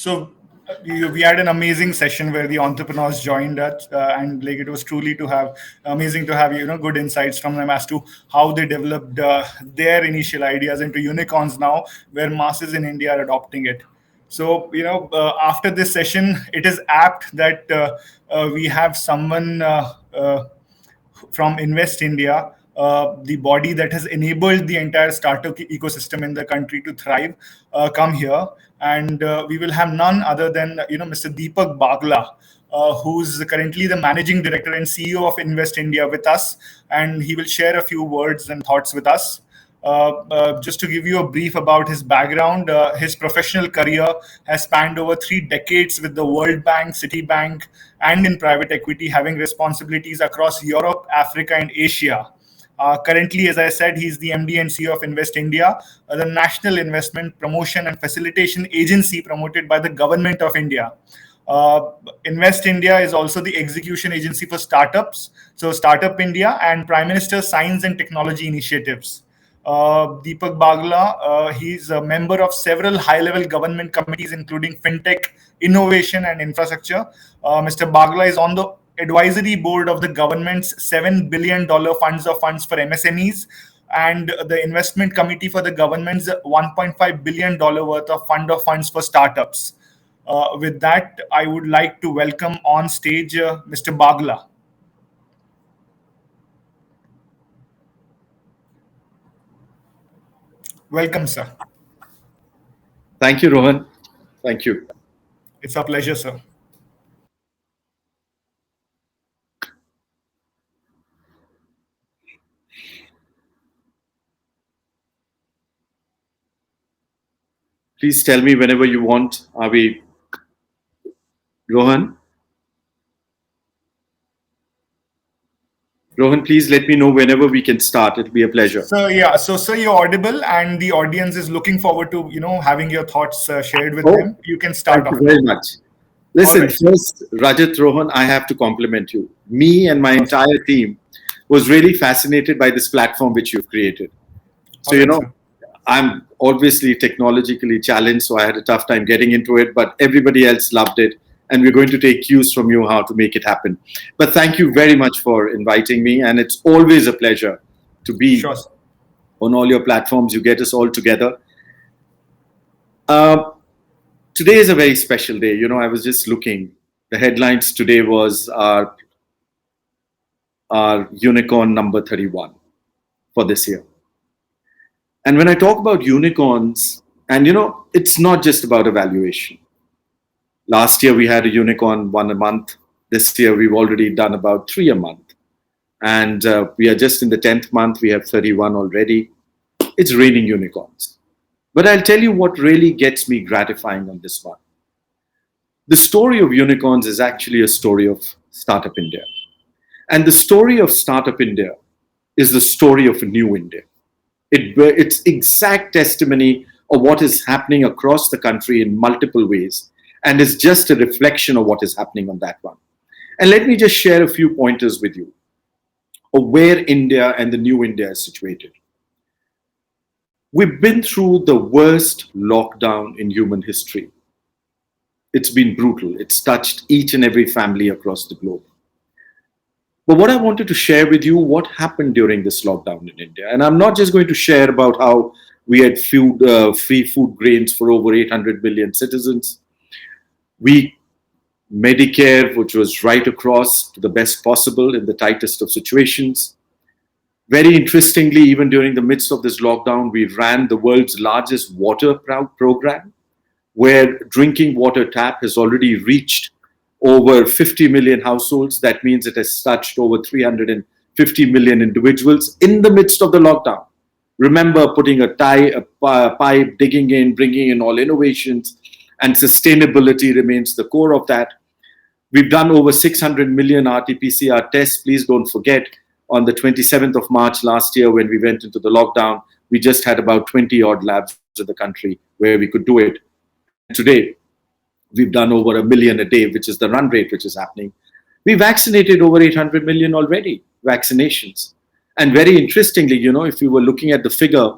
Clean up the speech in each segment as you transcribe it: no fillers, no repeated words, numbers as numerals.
So we had an amazing session where the entrepreneurs joined us, and like it was truly to have amazing to have good insights from them as to how they developed their initial ideas into unicorns now, where masses in India are adopting it. So after this session, it is apt that we have someone from Invest India, the body that has enabled the entire startup ecosystem in the country to thrive, come here, and we will have none other than Mr. Deepak Bagla, who's currently the managing director and CEO of Invest India with us, and he will share a few words and thoughts with us. Just to give you a brief about his background, his professional career has spanned over 3 decades with the World Bank, Citibank, and in private equity, having responsibilities across Europe, Africa, and Asia. Currently, as I said, he's the MD and CEO of Invest India, the national investment promotion and facilitation agency promoted by the government of India. Invest India is also the execution agency for startups, so Startup India and Prime Minister's Science and Technology Initiatives. Deepak Bagla, he's a member of several high-level government committees, including FinTech, Innovation and Infrastructure. Mr. Bagla is on the advisory board of the government's $7 billion funds for MSMEs and the investment committee for the government's $1.5 billion worth of funds for startups. With that, I would like to welcome on stage Mr. Bagla. Welcome, sir. Thank you, Rohan. Thank you. It's a pleasure, sir. Please tell me whenever you want. Are we, Rohan? Rohan, please let me know whenever we can start. It'll be a pleasure. So sir, you're audible, and the audience is looking forward to having your thoughts shared with them. You can start. Thank you very much. Listen, first, Rajat, Rohan, I have to compliment you. Me and my entire team was really fascinated by this platform which you've created. So I'm obviously technologically challenged, so I had a tough time getting into it, but everybody else loved it. And we're going to take cues from you how to make it happen. But thank you very much for inviting me. And it's always a pleasure to be on all your platforms. You get us all together. Today is a very special day. I was just looking. The headlines today was our unicorn number 31 for this year. And when I talk about unicorns, and it's not just about evaluation. Last year, we had a unicorn 1 a month. This year, we've already done about 3 a month. And we are just in the 10th month. We have 31 already. It's raining unicorns. But I'll tell you what really gets me gratifying on this one. The story of unicorns is actually a story of Startup India. And the story of Startup India is the story of a new India. It's exact testimony of what is happening across the country in multiple ways. And it's just a reflection of what is happening on that one. And let me just share a few pointers with you of where India and the new India is situated. We've been through the worst lockdown in human history. It's been brutal. It's touched each and every family across the globe. But what I wanted to share with you, what happened during this lockdown in India. And I'm not just going to share about how we had free food grains for over 800 million citizens. Medicare, which was right across to the best possible in the tightest of situations. Very interestingly, even during the midst of this lockdown, we ran the world's largest water program, where drinking water tap has already reached over 50 million households. That means it has touched over 350 million individuals in the midst of the lockdown. Remember putting a pipe, digging in, bringing in all innovations, and sustainability remains the core of that. We've done over 600 million RT-PCR tests. Please don't forget, on the 27th of March last year, when we went into the lockdown, we just had about 20 odd labs in the country where we could do it. Today, we've done over 1 million a day, which is the run rate which is happening. We vaccinated over 800 million already, vaccinations. And very interestingly, if you were looking at the figure,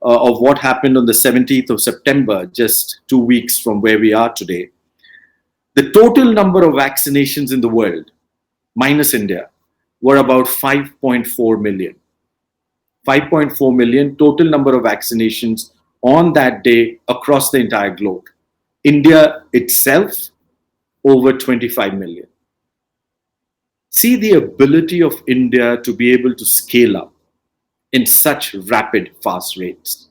of what happened on the 17th of September, just 2 weeks from where we are today, the total number of vaccinations in the world, minus India, were about 5.4 million. 5.4 million total number of vaccinations on that day across the entire globe. India itself, over 25 million. See the ability of India to be able to scale up in such rapid, fast rates.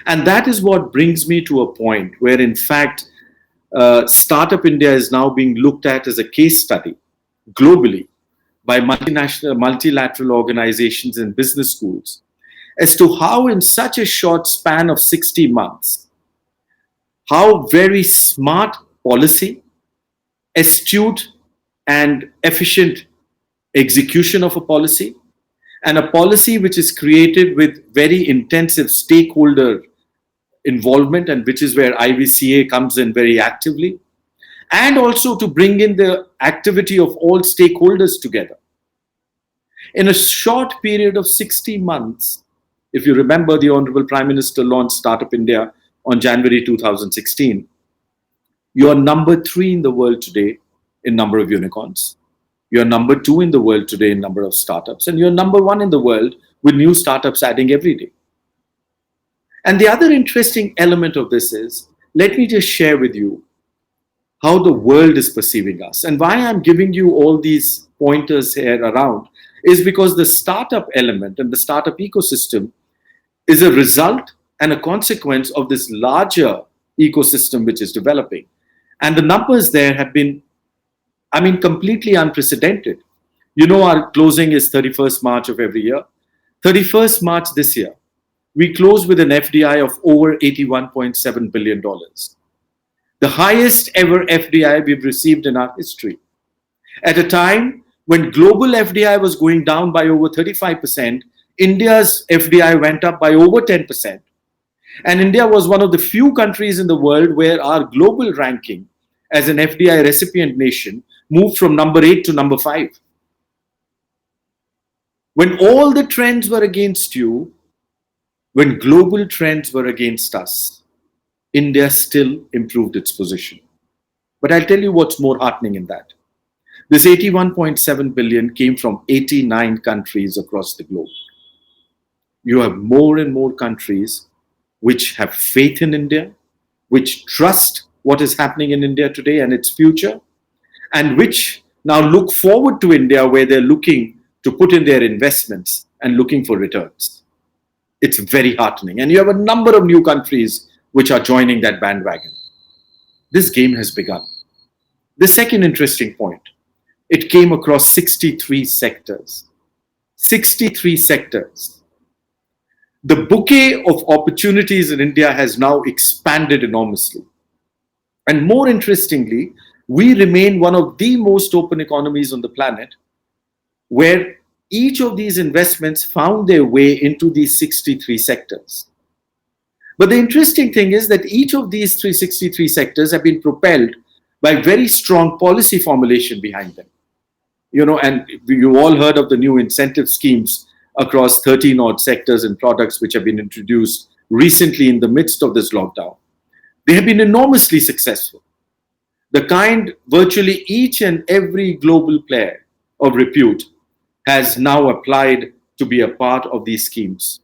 And that is what brings me to a point where, in fact, Startup India is now being looked at as a case study globally by multilateral organizations and business schools as to how, in such a short span of 60 months, how very smart policy, astute and efficient execution of a policy, and a policy which is created with very intensive stakeholder involvement, and which is where IVCA comes in very actively, and also to bring in the activity of all stakeholders together. In a short period of 60 months, if you remember, the Honorable Prime Minister launched Startup India on January 2016. You are number 3 in the world today in number of unicorns. You're number 2 in the world today in number of startups, and you're number 1 in the world with new startups adding every day. And the other interesting element of this is, let me just share with you how the world is perceiving us. And why I'm giving you all these pointers here around is because the startup element and the startup ecosystem is a result and a consequence of this larger ecosystem which is developing. And the numbers there have been, completely unprecedented. You know, our closing is 31st March of every year. 31st March this year, we closed with an FDI of over $81.7 billion. The highest ever FDI we've received in our history. At a time when global FDI was going down by over 35%, India's FDI went up by over 10%. And India was one of the few countries in the world where our global ranking as an FDI recipient nation moved from number 8 to number 5. When all the trends were against you, when global trends were against us, India still improved its position. But I'll tell you what's more heartening in that. This 81.7 billion came from 89 countries across the globe. You have more and more countries which have faith in India, which trust what is happening in India today and its future, and which now look forward to India, where they're looking to put in their investments and looking for returns. It's very heartening. And you have a number of new countries which are joining that bandwagon. This game has begun. The second interesting point, it came across 63 sectors. 63 sectors. The bouquet of opportunities in India has now expanded enormously. And more interestingly, we remain one of the most open economies on the planet, where each of these investments found their way into these 63 sectors. But the interesting thing is that each of these 363 sectors have been propelled by very strong policy formulation behind them. You know, and you all heard of the new incentive schemes across 13 odd sectors and products which have been introduced recently in the midst of this lockdown. They have been enormously successful. The kind virtually each and every global player of repute has now applied to be a part of these schemes.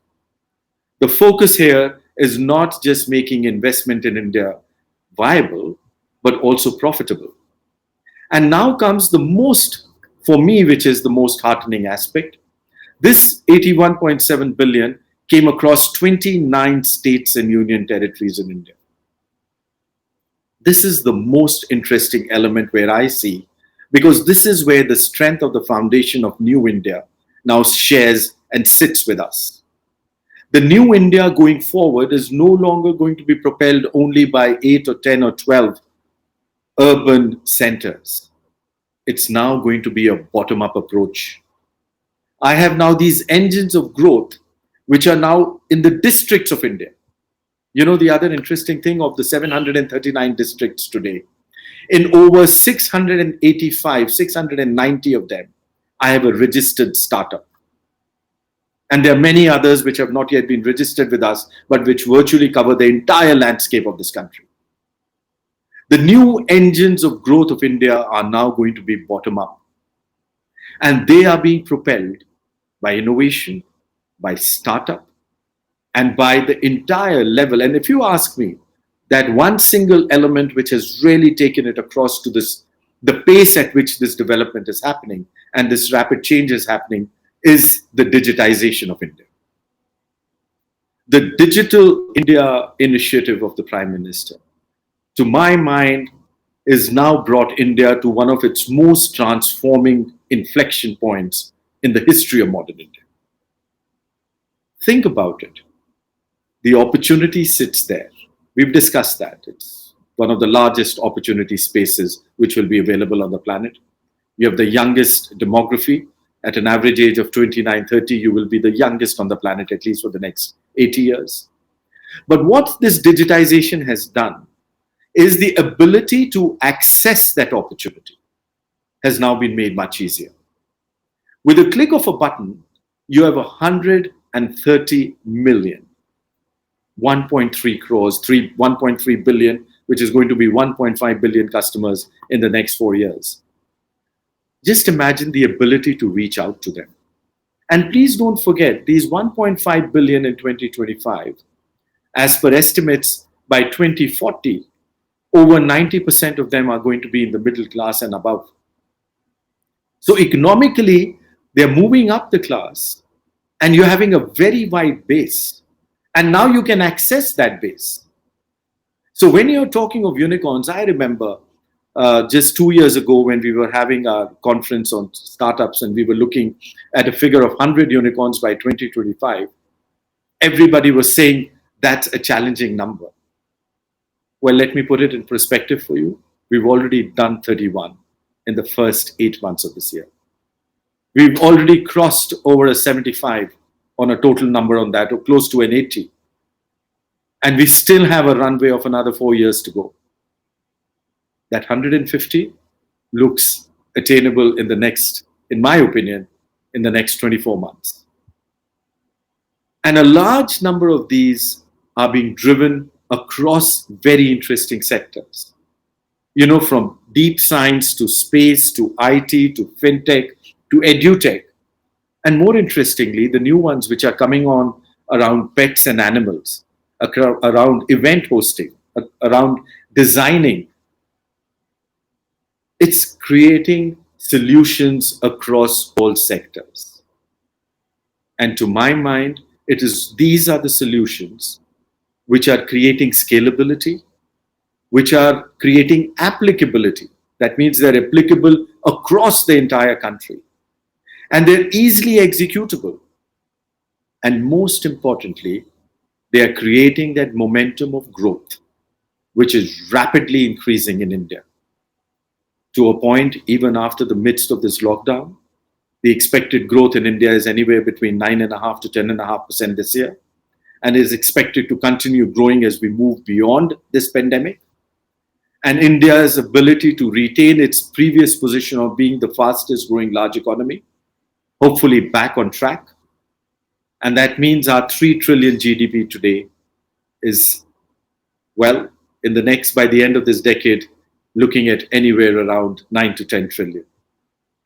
The focus here is not just making investment in India viable, but also profitable. And now comes the most, for me, which is the most heartening aspect. This 81.7 billion came across 29 states and union territories in India. This is the most interesting element where I see, because this is where the strength of the foundation of New India now shares and sits with us. The New India going forward is no longer going to be propelled only by 8 or 10 or 12 urban centers. It's now going to be a bottom-up approach. I have now these engines of growth which are now in the districts of India. You know, the other interesting thing, of the 739 districts today, in over 685, 690 of them, I have a registered startup. And there are many others which have not yet been registered with us, but which virtually cover the entire landscape of this country. The new engines of growth of India are now going to be bottom up. And they are being propelled by innovation, by startup, and by the entire level. And if you ask me, that one single element which has really taken it across to this, the pace at which this development is happening and this rapid change is happening, is the digitization of India. The Digital India initiative of the Prime Minister, to my mind, is now brought India to one of its most transforming inflection points in the history of modern India. Think about it. The opportunity sits there. We've discussed that. It's one of the largest opportunity spaces which will be available on the planet. You have the youngest demography. At an average age of 29, 30, you will be the youngest on the planet, at least for the next 80 years. But what this digitization has done is the ability to access that opportunity has now been made much easier. With a click of a button, you have 130 million, 1.3 crores, 1.3 billion, which is going to be 1.5 billion customers in the next 4 years. Just imagine the ability to reach out to them. And please don't forget, these 1.5 billion in 2025, as per estimates, by 2040, over 90% of them are going to be in the middle class and above. So economically, they're moving up the class, and you're having a very wide base. And now you can access that base. So when you're talking of unicorns, I remember just 2 years ago when we were having a conference on startups and we were looking at a figure of 100 unicorns by 2025, everybody was saying that's a challenging number. Well, let me put it in perspective for you. We've already done 31 in the first 8 months of this year. We've already crossed over a 75 on a total number on that, or close to an 80. And we still have a runway of another 4 years to go. That 150 looks attainable in the next, in my opinion, in the next 24 months. And a large number of these are being driven across very interesting sectors. You know, from deep science to space to IT to fintech to edutech. And more interestingly, the new ones which are coming on around pets and animals, around event hosting, around designing. It's creating solutions across all sectors. And to my mind, these are the solutions which are creating scalability, which are creating applicability. That means they're applicable across the entire country. And they're easily executable. And most importantly, they are creating that momentum of growth, which is rapidly increasing in India. To a point, even after the midst of this lockdown, the expected growth in India is anywhere between 9.5% to 10.5% this year, and is expected to continue growing as we move beyond this pandemic. And India's ability to retain its previous position of being the fastest growing large economy, hopefully back on track. And that means our 3 trillion GDP today is, well, by the end of this decade, looking at anywhere around 9 to 10 trillion,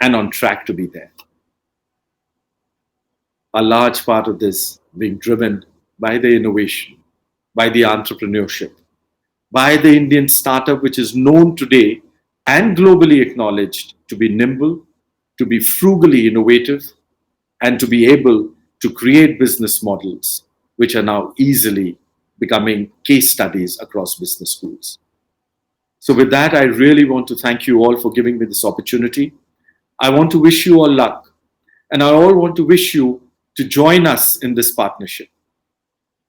and on track to be there. A large part of this being driven by the innovation, by the entrepreneurship, by the Indian startup, which is known today and globally acknowledged to be nimble, to be frugally innovative, and to be able to create business models which are now easily becoming case studies across business schools. So with that, I really want to thank you all for giving me this opportunity. I want to wish you all luck, and I all want to wish you to join us in this partnership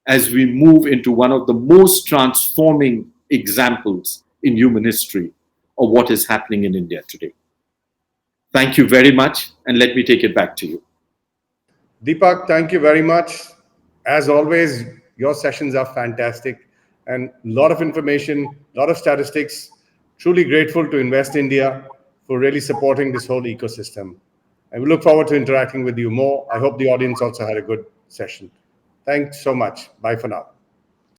as we move into one of the most transforming examples in human history of what is happening in India today. Thank you very much, and let me take it back to you. Deepak, thank you very much. As always, your sessions are fantastic and a lot of information, a lot of statistics. Truly grateful to Invest India for really supporting this whole ecosystem. And we look forward to interacting with you more. I hope the audience also had a good session. Thanks so much. Bye for now.